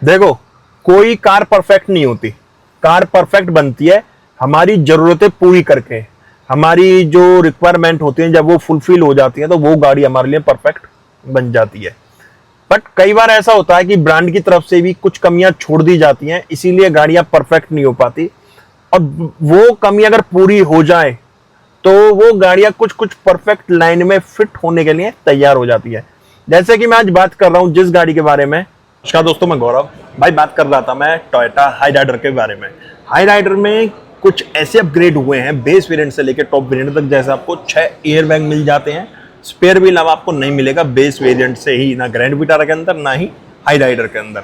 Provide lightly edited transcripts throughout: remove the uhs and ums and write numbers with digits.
देखो, कोई car perfect नहीं होती। कार परफेक्ट बनती है हमारी जरूरतें पूरी करके। हमारी जो रिक्वायरमेंट होती है जब वो फुलफिल हो जाती है तो वो गाड़ी हमारे लिए परफेक्ट बन जाती है। बट कई बार ऐसा होता है कि ब्रांड की तरफ से भी कुछ कमियां छोड़ दी जाती हैं, इसीलिए गाड़ियां परफेक्ट नहीं हो पाती। और वो कमी अगर पूरी हो जाए तो वो गाड़ियां कुछ कुछ परफेक्ट लाइन में फिट होने के लिए तैयार हो जाती है। जैसे कि मैं आज बात कर रहा हूं जिस गाड़ी के बारे में। नमस्कार दोस्तों, मैं गौरव भाई बात कर रहा था मैं टोयोटा हाई राइडर के बारे में। हाई राइडर में कुछ ऐसे अपग्रेड हुए हैं बेस वेरिएंट से लेकर टॉप वेरिएंट तक। जैसे आपको 6 एयर बैग मिल जाते हैं, स्पेयर व्हील अब आपको नहीं मिलेगा बेस वेरिएंट से ही, ना ग्रैंड विटारा के अंदर ना ही हाई राइडर के अंदर।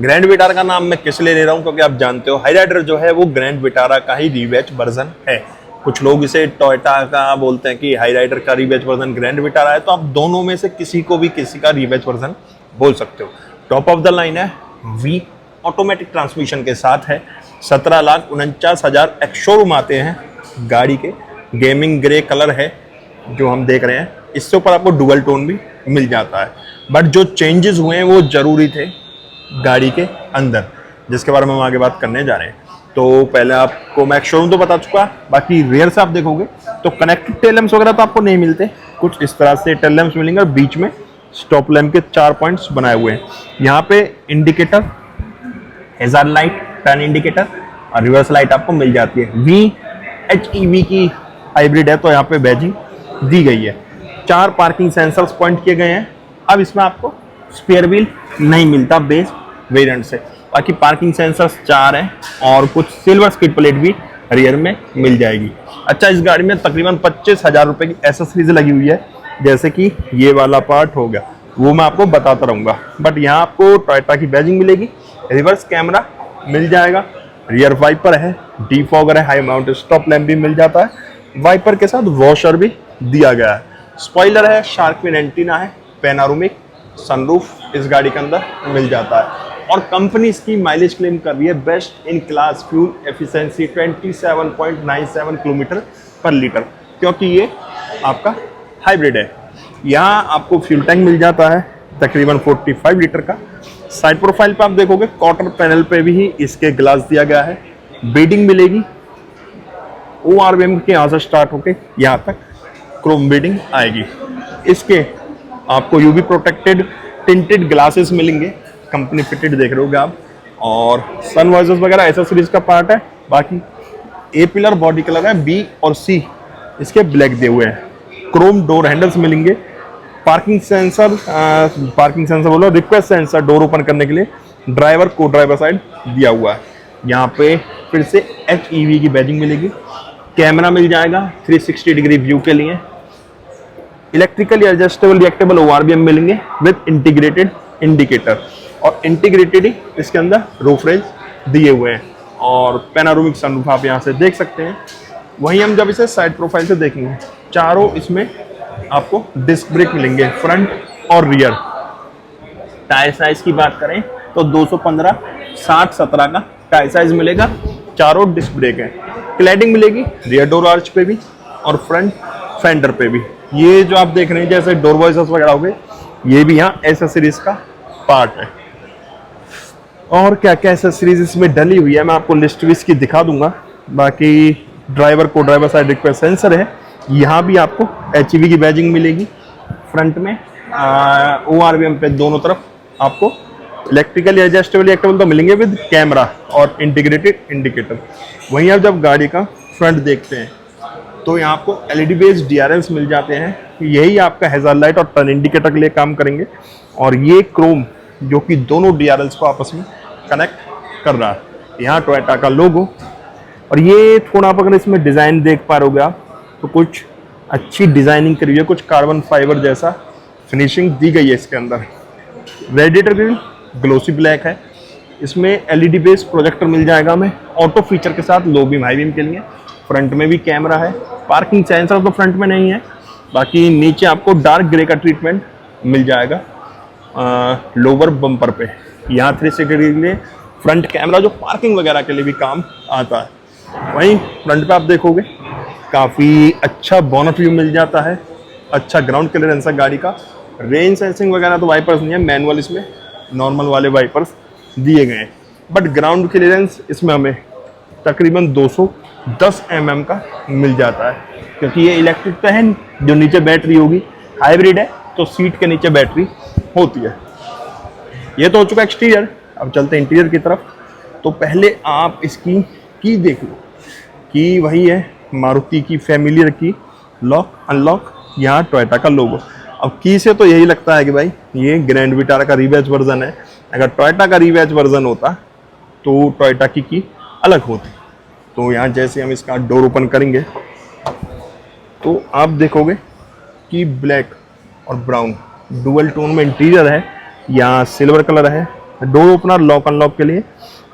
ग्रैंड विटारा का नाम मैं किस लिए ले रहा हूं, क्योंकि आप जानते हो हाई राइडर जो है वो ग्रैंड विटारा का ही रीबैच वर्जन है। कुछ लोग इसे टोयोटा का बोलते हैं कि हाई राइडर का रीबैच वर्जन ग्रैंड विटारा है, तो आप दोनों में से किसी को भी किसी का रीबैच वर्जन बोल सकते हो। टॉप ऑफ द लाइन है, वी ऑटोमेटिक ट्रांसमिशन के साथ है। 17,49,000 एक्स शोरूम आते हैं गाड़ी के। गेमिंग ग्रे कलर है जो हम देख रहे हैं। इससे ऊपर आपको डुअल टोन भी मिल जाता है। बट जो चेंजेस हुए हैं वो जरूरी थे गाड़ी के अंदर, जिसके बारे में हम आगे बात करने जा रहे हैं। तो पहले आपको मैं शोरूम तो बता चुका, बाकी रेयर से आप देखोगे तो कनेक्टेड टेल लैंप्स वगैरह तो आपको नहीं मिलते। कुछ इस तरह से टेल लैंप्स मिलेंगे और बीच में स्टॉप लैंप के 4 पॉइंट्स बनाए हुए हैं। यहाँ पे indicator, hazard light, turn indicator और रिवर्स लाइट आपको मिल जाती है। VHEV की हाइब्रिड है तो यहाँ पे बैजिंग दी गई है। 4 पार्किंग सेंसर्स पॉइंट किए गए हैं। अब इसमें आपको स्पेयर व्हील नहीं मिलता बेस वेरिएंट से, बाकी पार्किंग सेंसर्स 4 हैं और कुछ सिल्वर स्किड प्लेट भी रियर में मिल जाएगी। अच्छा, इस गाड़ी में तकरीबन 25,000 रुपए की एसेसरीज लगी हुई है, जैसे कि ये वाला पार्ट हो गया, वो मैं आपको बताता रहूंगा। बट यहाँ आपको टोयोटा की बैजिंग मिलेगी, रिवर्स कैमरा मिल जाएगा, रियर वाइपर है, डिफॉगर है, हाई माउंट स्टॉप लैंप भी मिल जाता है। वाइपर के साथ वॉशर भी दिया गया है। स्पॉइलर है, शार्क फिन एंटीना है, पैनारोमिक सनरूफ इस गाड़ी के अंदर मिल जाता है। और कंपनी इसकी माइलेज क्लेम कर रही है best in class fuel efficiency 27.97 kilometre पर लीटर, क्योंकि ये आपका हाइब्रिड है। यहाँ आपको फ्यूल टैंक मिल जाता है तकरीबन 45 लीटर का। साइड प्रोफाइल पे आप देखोगे क्वार्टर पैनल पे भी इसके ग्लास दिया गया है। बीडिंग मिलेगी ORVM के यहाँ से स्टार्ट होके यहाँ तक क्रोम बीडिंग आएगी। इसके आपको UV प्रोटेक्टेड टिंटेड ग्लासेस मिलेंगे, कंपनी फिटेड देख रहे होगे आप। और सन वाइजर्स वगैरह एसेसरीज का पार्ट है। बाकी A पिलर बॉडी कलर है, B और C इसके ब्लैक दिए हुए हैं। क्रोम डोर हैंडल्स मिलेंगे। पार्किंग सेंसर बोलो, रिक्वेस्ट सेंसर डोर ओपन करने के लिए ड्राइवर को ड्राइवर साइड दिया हुआ है। यहाँ पे फिर से HEV की बैजिंग मिलेगी। कैमरा मिल जाएगा 360 डिग्री व्यू के लिए। इलेक्ट्रिकली एडजस्टेबल रिएक्टेबल ORVM मिलेंगे विद इंटीग्रेटेड इंडिकेटर, और इंटीग्रेटेड ही इसके अंदर रूफ रेंज दिए हुए हैं। और पैनारोमिक सनरूफ आप यहाँ से देख सकते हैं। वहीं हम जब इसे साइड प्रोफाइल से देखेंगे, चारों इसमें आपको डिस्क ब्रेक मिलेंगे, फ्रंट और रियर। टायर साइज की बात करें तो 215 60-17 का टायर साइज मिलेगा। चारों डिस्क ब्रेक है। क्लैडिंग मिलेगी रियर डोर आर्च पे भी और फ्रंट फेंडर पे भी। ये जो आप देख रहे हैं जैसे डोर वॉइसर्स वगैरह हो गए, ये भी यहाँ एसेसरीज का पार्ट है। और क्या क्या एसेसरीज इसमें डली हुई है मैं आपको लिस्ट भी इसकी दिखा दूंगा। बाकी ड्राइवर को ड्राइवर साइड रिक्वेस्ट सेंसर है। यहाँ भी आपको HEV की बैजिंग मिलेगी। फ्रंट में ORVM पे दोनों तरफ आपको इलेक्ट्रिकली एडजस्टेबल रिएक्टेबल तो मिलेंगे विद कैमरा और इंटीग्रेटेड इंडिकेटर। वहीं आप जब गाड़ी का फ्रंट देखते हैं तो यहाँ आपको LED बेस्ड DRLs मिल जाते हैं। यही आपका हैजार्ड लाइट और टर्न इंडिकेटर के लिए काम करेंगे। और ये क्रोम जो कि दोनों DRLs को आपस में कनेक्ट कर रहा है। यहाँ टोयोटा का लोगो, और ये थोड़ा आप अगर इसमें डिज़ाइन देख पा रहे आप तो कुछ अच्छी डिज़ाइनिंग करी है, कुछ कार्बन फाइबर जैसा फिनिशिंग दी गई है इसके अंदर। रेडिएटर ग्रिल ग्लोसी ब्लैक है। इसमें LED बेस्ड प्रोजेक्टर मिल जाएगा हमें ऑटो फीचर के साथ, लो बीम हाई बीम के लिए। फ्रंट में भी कैमरा है। पार्किंग सेंसर तो फ्रंट में नहीं है, बाकी नीचे आपको डार्क ग्रे का ट्रीटमेंट मिल जाएगा लोअर बम्पर पे। यहाँ 360 डिग्री के लिए फ्रंट कैमरा जो पार्किंग वगैरह के लिए भी काम आता है। वहीं फ्रंट पे आप देखोगे काफ़ी अच्छा बोनट व्यू मिल जाता है, अच्छा ग्राउंड क्लियरेंस है गाड़ी का। रेन सेंसिंग वगैरह तो वाइपर्स नहीं है, मैनुअल इसमें नॉर्मल वाले वाइपर्स दिए गए हैं। बट ग्राउंड क्लियरेंस इसमें हमें तकरीबन 210 mm का मिल जाता है, क्योंकि ये इलेक्ट्रिक तो है नहीं, जो नीचे बैटरी होगी, हाइब्रिड है तो सीट के नीचे बैटरी होती है। ये तो हो चुका एक्सटीरियर। अब चलते हैं इंटीरियर की तरफ। तो पहले आप इसकी की देख लो, की वही है मारुति की फैमिलियर की, लॉक अनलॉक, यहाँ टोयोटा का लोगो। अब की से तो यही लगता है कि भाई ये ग्रैंड विटारा का रिवैच वर्जन है। अगर टोयोटा का रिवैच वर्जन होता तो टोयोटा की अलग होती। तो यहाँ जैसे हम इसका डोर ओपन करेंगे तो आप देखोगे कि ब्लैक और ब्राउन डुअल टोन में इंटीरियर है, यहाँ सिल्वर कलर है। डोर ओपनर लॉक अनलॉक के लिए,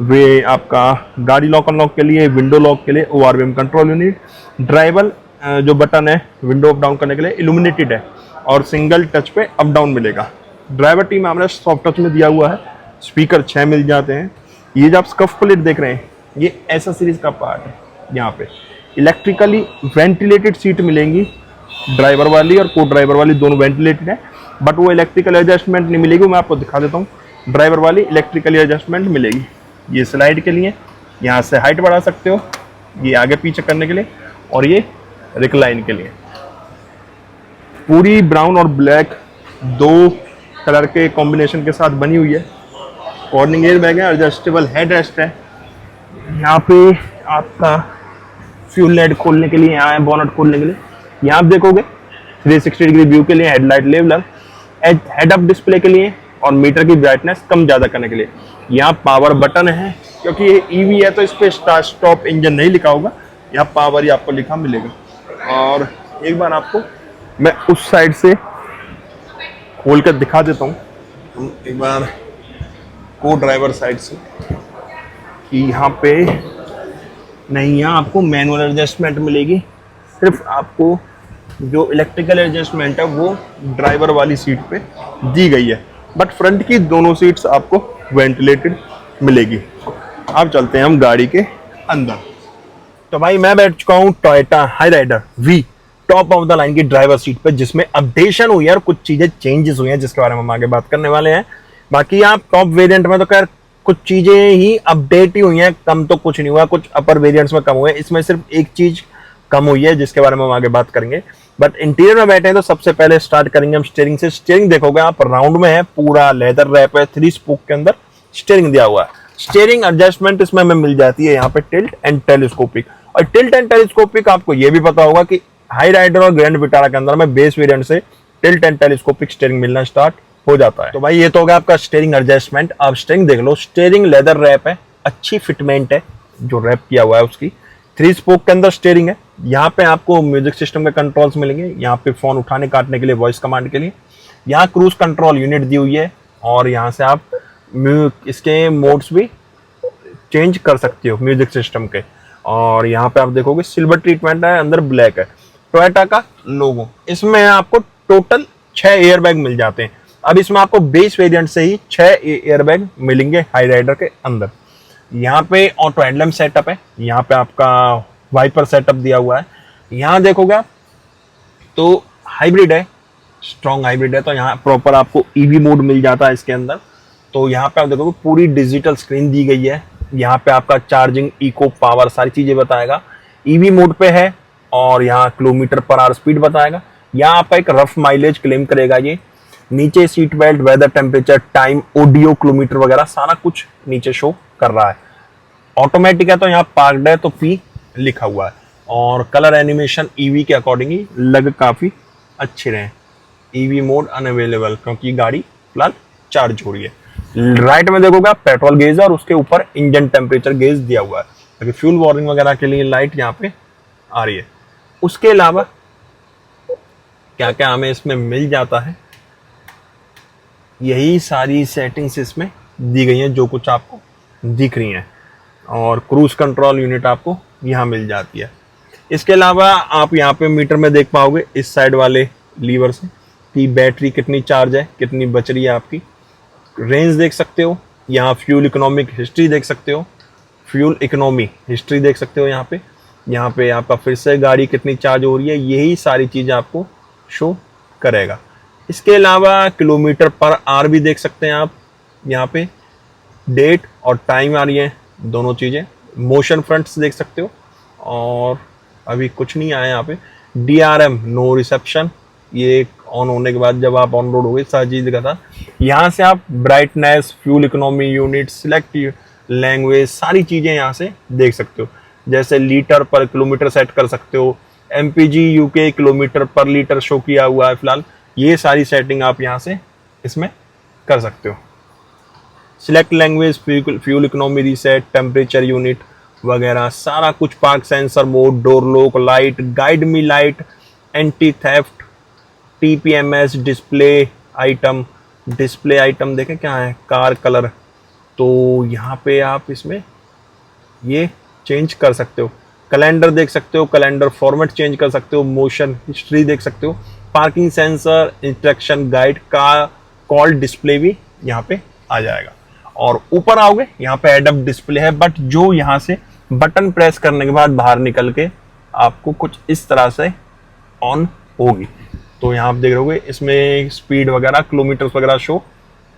वे आपका गाड़ी लॉक अनलॉक के लिए, विंडो लॉक के लिए ORVM कंट्रोल यूनिट, ड्राइवर जो बटन है विंडो अप डाउन करने के लिए इल्यूमिनेटेड है और सिंगल टच पे अप डाउन मिलेगा। ड्राइवर टीम हमारे सॉफ्ट टच में दिया हुआ है। स्पीकर 6 मिल जाते हैं। ये जो आप स्कफ प्लेट देख रहे हैं ये ऐसा सीरीज का पार्ट है। यहाँ पे इलेक्ट्रिकली वेंटिलेटेड सीट मिलेंगी, ड्राइवर वाली और को ड्राइवर वाली दोनों वेंटिलेटेड है, बट वो इलेक्ट्रिकल एडजस्टमेंट नहीं मिलेगी। मैं आपको दिखा देता हूँ। ड्राइवर वाली इलेक्ट्रिकली एडजस्टमेंट मिलेगी। ये स्लाइड के लिए, यहाँ से हाइट बढ़ा सकते हो, ये आगे पीछे करने के लिए, और ये रिक्लाइन के लिए। पूरी ब्राउन और ब्लैक दो कलर के कॉम्बिनेशन के साथ बनी हुई है। कॉर्निंग एयर बैग है, एडजस्टेबल हेड रेस्ट है। यहाँ पे आपका फ्यूल लाइट खोलने के लिए यहाँ है, बोनट खोलने के लिए। यहाँ आप देखोगे 360 डिग्री व्यू के लिए, headlight leveller, head up display के लिए और मीटर की ब्राइटनेस कम ज़्यादा करने के लिए। यहाँ पावर बटन है, क्योंकि ये ईवी है तो इस पर स्टार्ट स्टॉप इंजन नहीं लिखा होगा, यहाँ पावर ही आपको लिखा मिलेगा। और एक बार आपको मैं उस साइड से खोल कर दिखा देता हूँ, एक बार को ड्राइवर साइड से, कि यहाँ पे नहीं, यहाँ आपको मैनुअल एडजस्टमेंट मिलेगी। सिर्फ आपको जो इलेक्ट्रिकल एडजस्टमेंट है वो ड्राइवर वाली सीट पे दी गई है, बट फ्रंट की दोनों सीट्स आपको वेंटिलेटेड मिलेगी। अब चलते हैं हम गाड़ी के अंदर। तो भाई मैं बैठ चुका हूँ Toyota Hyryder V top of the line की ड्राइवर सीट पे, जिसमें अपडेशन हुई है और कुछ चीजें चेंजेस हुई हैं जिसके बारे में हम आगे बात करने वाले हैं। बाकी आप टॉप वेरिएंट में तो खैर कुछ चीजें ही अपडेट ही हुई हैं, कम तो कुछ नहीं हुआ। कुछ अपर वेरिएंट्स में कम हुए, इसमें सिर्फ एक चीज कम हुई है जिसके बारे में हम आगे बात करेंगे। बट इंटीरियर में बैठे हैं तो सबसे पहले स्टार्ट करेंगे हम स्टीयरिंग से। स्टीयरिंग देखोगे आप राउंड में है, पूरा लेदर रैप है, 3 स्पोक के अंदर स्टीयरिंग दिया हुआ है। स्टीयरिंग एडजस्टमेंट इसमें हमें मिल जाती है यहाँ पे टिल्ट एंड टेलीस्कोपिक। और टिल्ट एंड टेलीस्कोपिक आपको ये भी पता होगा कि हाई राइडर और ग्रैंड विटारा के अंदर में बेस वेरिएंट से टिल्ट एंड टेलीस्कोपिक स्टीयरिंग मिलना स्टार्ट हो जाता है। तो भाई ये तो हो गया आपका स्टीयरिंग एडजस्टमेंट। आप स्टीयरिंग देख लो, स्टीयरिंग लेदर रैप है, अच्छी फिटमेंट है जो रैप किया हुआ है उसकी। 3 स्पोक के अंदर स्टीयरिंग है। यहाँ पे आपको म्यूजिक सिस्टम के कंट्रोल्स मिलेंगे, यहाँ पे फोन उठाने काटने के लिए, वॉइस कमांड के लिए। यहाँ क्रूज कंट्रोल यूनिट दी हुई है और यहाँ से आप इसके मोड्स भी चेंज कर सकते हो म्यूजिक सिस्टम के। और यहाँ पे आप देखोगे सिल्वर ट्रीटमेंट है, अंदर ब्लैक है, टोयोटा का लोगो। इसमें आपको टोटल 6 एयरबैग मिल जाते हैं। अब इसमें आपको बेस वेरिएंट से ही 6 एयरबैग मिलेंगे हाई राइडर के अंदर। यहाँ पे ऑटो हेडलैम्प सेटअप है, यहाँ पे आपका वाइपर सेटअप दिया हुआ है। यहाँ देखोगे आप तो हाइब्रिड है, स्ट्रॉन्ग हाइब्रिड है, तो यहाँ प्रॉपर आपको ईवी मोड मिल जाता है इसके अंदर। तो यहाँ पे आप देखोगे पूरी डिजिटल स्क्रीन दी गई है। यहाँ पे आपका चार्जिंग, इको, पावर सारी चीजें बताएगा। ईवी मोड पे है और यहाँ किलोमीटर पर आवर स्पीड बताएगा। यहाँ आपका एक रफ माइलेज क्लेम करेगा ये। नीचे seat belt, weather, temperature, time, audio, kilometre वगैरह सारा कुछ नीचे शो कर रहा है। ऑटोमेटिक है तो यहाँ पार्कड है तो पी लिखा हुआ है। और कलर एनिमेशन ईवी के अकॉर्डिंग ही लग काफी अच्छे रहे। ईवी मोड अनअवेलेबल क्योंकि गाड़ी फिलहाल चार्ज हो रही है। राइट में देखोगे आप पेट्रोल गेज और उसके ऊपर इंजन टेम्परेचर गेज दिया हुआ है, क्योंकि फ्यूल वार्निंग वगैरह के लिए लाइट यहाँ पे आ रही है। उसके अलावा क्या क्या हमें इसमें मिल जाता है, यही सारी सेटिंग्स इसमें दी गई हैं जो कुछ आपको दिख रही हैं। और क्रूज कंट्रोल यूनिट आपको यहाँ मिल जाती है। इसके अलावा आप यहाँ पे मीटर में देख पाओगे इस साइड वाले लीवर से कि बैटरी कितनी चार्ज है, कितनी बच रही है आपकी। रेंज देख सकते हो, यहाँ फ्यूल इकोनॉमिक हिस्ट्री देख सकते हो, फ्यूल इकोनॉमी हिस्ट्री देख सकते हो। यहाँ पे आपका फिर से गाड़ी कितनी चार्ज हो रही है, यही सारी चीज़ें आपको शो करेगा। इसके अलावा किलोमीटर पर आवर भी देख सकते हैं आप यहाँ पे। डेट और टाइम आ रही है, दोनों चीज़ें। मोशन फ्रंट्स देख सकते हो, और अभी कुछ नहीं आया यहाँ पे। DRM नो रिसेप्शन, ये ऑन होने के बाद जब आप ऑन रोड हो गए सारी चीज़ दिखा था। यहाँ से आप brightness, fuel economy unit, select language, सारी चीज़ें यहाँ से देख सकते हो। जैसे लीटर पर किलोमीटर सेट कर सकते हो, MPG UK किलोमीटर पर लीटर शो किया हुआ है फिलहाल। ये सारी सेटिंग आप यहाँ से इसमें कर सकते हो। Select language, fuel economy reset, temperature unit वगैरह सारा कुछ, park sensor mode, door lock, light, guide me light, anti theft, TPMS, display item देखें क्या है, कार कलर। तो यहाँ पे आप इसमें ये चेंज कर सकते हो। कैलेंडर देख सकते हो, कैलेंडर फॉर्मेट चेंज कर सकते हो, मोशन हिस्ट्री देख सकते हो, पार्किंग सेंसर, इंस्ट्रक्शन गाइड का कॉल डिस्प्ले भी यहाँ पे आ जाएगा। और ऊपर आओगे यहाँ पे हेड अप डिस्प्ले है, बट जो यहाँ से बटन प्रेस करने के बाद बाहर निकल के आपको कुछ इस तरह से ऑन होगी। तो यहाँ आप देख रहे हो इसमें स्पीड वगैरह, किलोमीटर वगैरह शो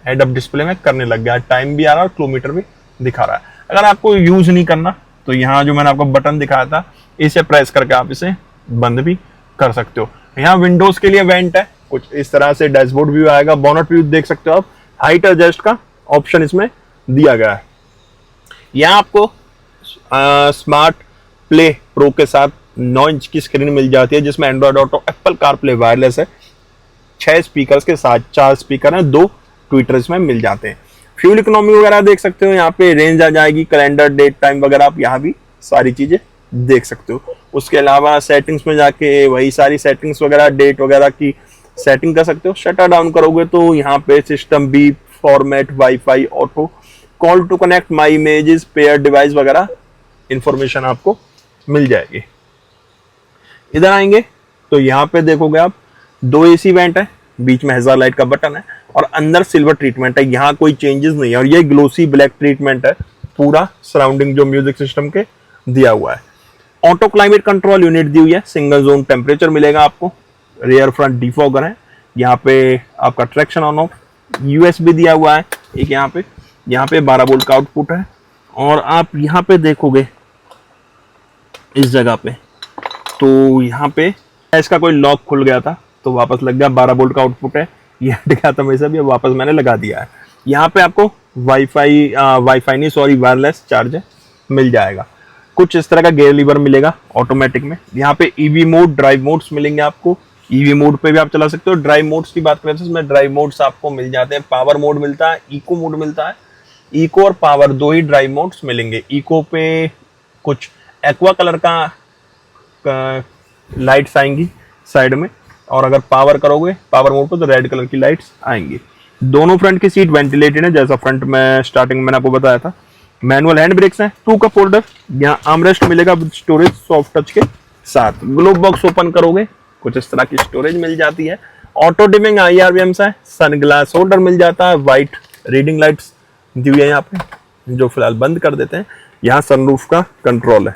हेड अप डिस्प्ले में करने लग गया है। टाइम भी आ रहा है और किलोमीटर भी दिखा रहा है। अगर आपको यूज नहीं करना तो यहाँ जो मैंने आपको बटन दिखाया था, इसे प्रेस करके आप इसे बंद भी कर सकते हो। यहाँ विंडोज के लिए वेंट है, कुछ इस तरह से डैशबोर्ड व्यू आएगा। बोनट व्यू देख सकते हो आप, हाइट एडजस्ट का ऑप्शन इसमें दिया गया है। यहाँ आपको स्मार्ट प्ले प्रो के साथ 9 इंच की स्क्रीन मिल जाती है, जिसमें Android auto, Apple CarPlay wireless है, 6 स्पीकर्स के साथ, 4 स्पीकर हैं, 2 ट्विटर इसमें मिल जाते हैं। फ्यूल इकोनॉमी वगैरह देख सकते हो, यहाँ पे रेंज आ जाएगी, कैलेंडर, डेट, टाइम वगैरह आप यहाँ भी सारी चीजें देख सकते हो। उसके अलावा सेटिंग्स में जाके वही सारी सेटिंग्स वगैरह, डेट वगैरह की सेटिंग कर सकते हो। शटर डाउन करोगे तो यहाँ पे system beep, format, wifi, auto, call to connect, my images, pair device वगैरह इंफॉर्मेशन आपको मिल जाएगी। इधर आएंगे तो यहाँ पे देखोगे आप 2 AC वेंट है, बीच में हजार लाइट का बटन है और अंदर सिल्वर ट्रीटमेंट है। यहाँ कोई चेंजेस नहीं है और ये ग्लोसी ब्लैक ट्रीटमेंट है पूरा सराउंडिंग जो म्यूजिक सिस्टम के दिया हुआ है। ऑटो क्लाइमेट कंट्रोल यूनिट दी हुई है, सिंगल जोन टेम्परेचर मिलेगा आपको। रेयर फ्रंट डिफॉगर है, यहाँ पे आपका ट्रैक्शन ऑन ऑफ, USB दिया हुआ है एक यहाँ पे 12 वोल्ट का आउटपुट है। और आप यहाँ पे देखोगे इस जगह पे, तो यहाँ पे इसका कोई लॉक खुल गया था तो वापस लग गया, 12 वोल्ट का आउटपुट है, ये हट गया था मेरे से भी, वापस मैंने लगा दिया है। यहाँ पे आपको वाईफाई नहीं सॉरी वायरलेस चार्जर मिल जाएगा। कुछ इस तरह का गियर लीवर मिलेगा ऑटोमेटिक में। यहाँ पे EV मोड, ड्राइव मोड्स मिलेंगे आपको। EV मोड पे भी आप चला सकते हो। ड्राइव मोड्स की बात करें तो इसमें ड्राइव मोड्स आपको मिल जाते हैं, पावर मोड मिलता है, इको मोड मिलता है। इको और पावर 2 ही ड्राइव मोड्स मिलेंगे। इको पे कुछ एक्वा कलर का लाइट्स आएंगी साइड में, और अगर पावर करोगे पावर मोड पे तो रेड कलर की लाइट्स आएंगी। दोनों फ्रंट की सीट वेंटिलेटेड है, जैसा फ्रंट में स्टार्टिंग में मैंने आपको बताया था। मैनुअल हैंड ब्रेक्स हैं, 2 कप होल्डर, यहाँ आर्मरेस्ट मिलेगा विद स्टोरेज सॉफ्ट टच के साथ। ग्लोब बॉक्स ओपन करोगे कुछ इस तरह की स्टोरेज मिल जाती है। ऑटो डिमिंग IRVMs है, सन ग्लास होल्डर मिल जाता है, व्हाइट रीडिंग लाइट्स दी हुई है यहाँ पे जो फिलहाल बंद कर देते हैं। यहाँ सनरूफ का कंट्रोल है।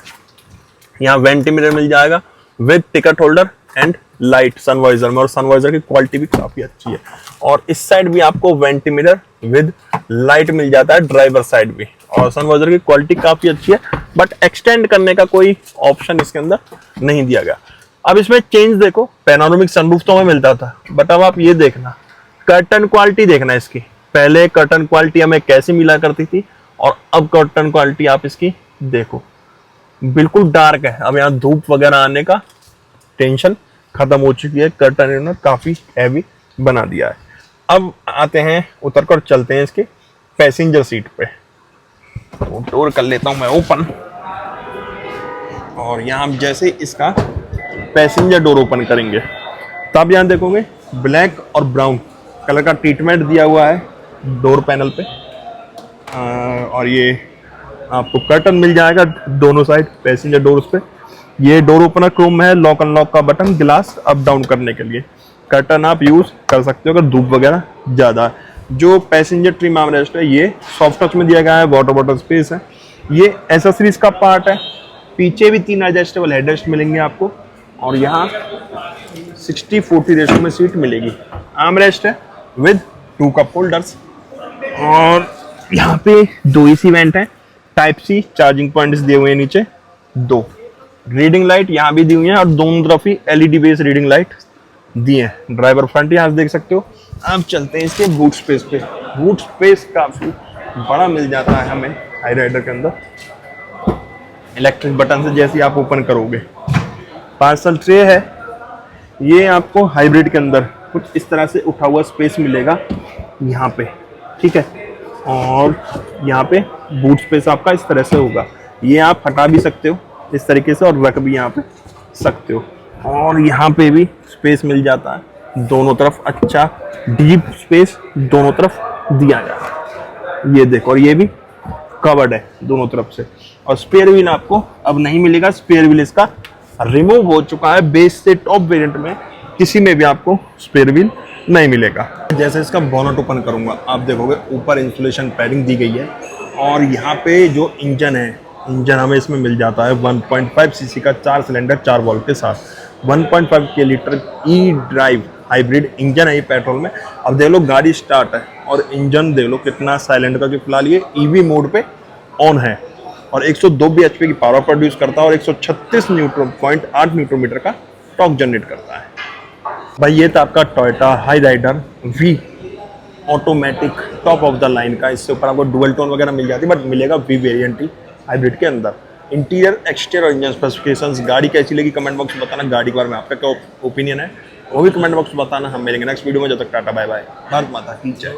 यहाँ वेंटी मिरर मिल जाएगा with ticket holder and light sun visor में, और सनवाइजर की क्वालिटी भी काफी अच्छी है। और इस साइड भी आपको वेंटी मिरर विद लाइट मिल जाता है, ड्राइवर साइड भी, और सनवाइजर की क्वालिटी काफी अच्छी है, बट एक्सटेंड करने का कोई ऑप्शन इसके अंदर नहीं दिया गया। अब इसमें चेंज देखो, पैनोरामिक सनरूफ तो हमें मिलता था, बट अब आप ये देखना कर्टन क्वालिटी देखना इसकी। पहले कर्टन क्वालिटी हमें कैसे मिला करती थी और अब कर्टन क्वालिटी आप इसकी देखो, बिल्कुल डार्क है। अब यहाँ धूप वगैरह आने का टेंशन खत्म हो चुकी है, कर्टन इन्होंने काफी हैवी बना दिया है। अब आते हैं उतर कर चलते हैं इसके पैसेंजर सीट पे। तो डोर कर लेता हूं मैं ओपन, और यहाँ जैसे इसका पैसेंजर डोर ओपन करेंगे तब यहाँ देखोगे ब्लैक और ब्राउन कलर का ट्रीटमेंट दिया हुआ है डोर पैनल पे। और ये आपको कर्टन मिल जाएगा दोनों साइड पैसेंजर डोर्स पे। ये डोर ओपनर क्रोम में है, लॉक अनलॉक का बटन, ग्लास अप डाउन करने के लिए। कर्टन आप यूज कर सकते हो अगर धूप वगैरह ज्यादा है। जो पैसेंजर ट्रिम आर्मरेस्ट है ये सॉफ्ट टच में दिया गया है, वाटर बॉटल स्पेस है। ये एसेसरीज का पार्ट है। पीछे भी 3 एडजस्टेबल हेडरेस्ट मिलेंगे आपको, और यहाँ 60-40 रेशो में सीट मिलेगी। आर्मरेस्ट है विद 2 कप होल्डर्स, और यहाँ पे 2 एसी वेंट है, टाइप सी चार्जिंग पॉइंट्स दिए हुए हैं नीचे 2, रीडिंग लाइट यहाँ भी दी हुई है और दोनों तरफ ही एलईडी बेस्ड रीडिंग लाइट दिए हैं। ड्राइवर फ्रंट यहाँ से देख सकते हो। अब चलते हैं इसके बूट स्पेस पे। बूट स्पेस काफी बड़ा मिल जाता है हमें हाई राइडर के अंदर। इलेक्ट्रिक बटन से जैसे आप ओपन करोगे, पार्सल ट्रे है, ये आपको हाइब्रिड के अंदर कुछ इस तरह से उठा हुआ स्पेस मिलेगा यहाँ पे, ठीक है। और यहाँ पे बूट स्पेस आपका इस तरह से होगा, ये आप हटा भी सकते हो इस तरीके से और रख भी यहाँ पे सकते हो। और यहाँ पे भी स्पेस मिल जाता है दोनों तरफ, अच्छा डीप स्पेस दोनों तरफ दिया जाता है, ये देखो। और ये भी कवर्ड है दोनों तरफ से। और स्पेयर व्हील आपको अब नहीं मिलेगा, स्पेयर व्हील इसका रिमूव हो चुका है। बेस से टॉप वेरिएंट में किसी में भी आपको स्पेयर व्हील नहीं मिलेगा। जैसे इसका बोनट ओपन करूंगा, आप देखोगे ऊपर इंसुलेशन पैडिंग दी गई है। और यहाँ पे जो इंजन है, इंजन हमें इसमें मिल जाता है 1.5 सीसी का 4 सिलेंडर 4 वॉल्व के साथ। 1.5 के litre E drive hybrid engine है ये पेट्रोल में। अब देख लो गाड़ी स्टार्ट है और इंजन देख लो कितना साइलेंट का, फिलहाल ये ईवी मोड पे ऑन है। और 102 bhp की पावर प्रोड्यूस करता है और 136 न्यूटन मीटर का टॉर्क जनरेट करता है। भाई ये था आपका Toyota Hyryder V automatic top of the line का। इससे ऊपर आपको डुअल टोन वगैरह मिल जाती है, बट मिलेगा वी वेरिएंट ही हाइब्रिड के अंदर। इंटीरियर एक्सटीरियर इंजन स्पेसिफिकेशंस, गाड़ी कैसी लगी कमेंट बॉक्स में बताना। गाड़ी के बारे में आपका क्या ओपिनियन है वो भी कमेंट बॉक्स में बताना। हम मिलेंगे नेक्स्ट वीडियो में, जब तक टाटा बाय बाय, भारत माता की जय।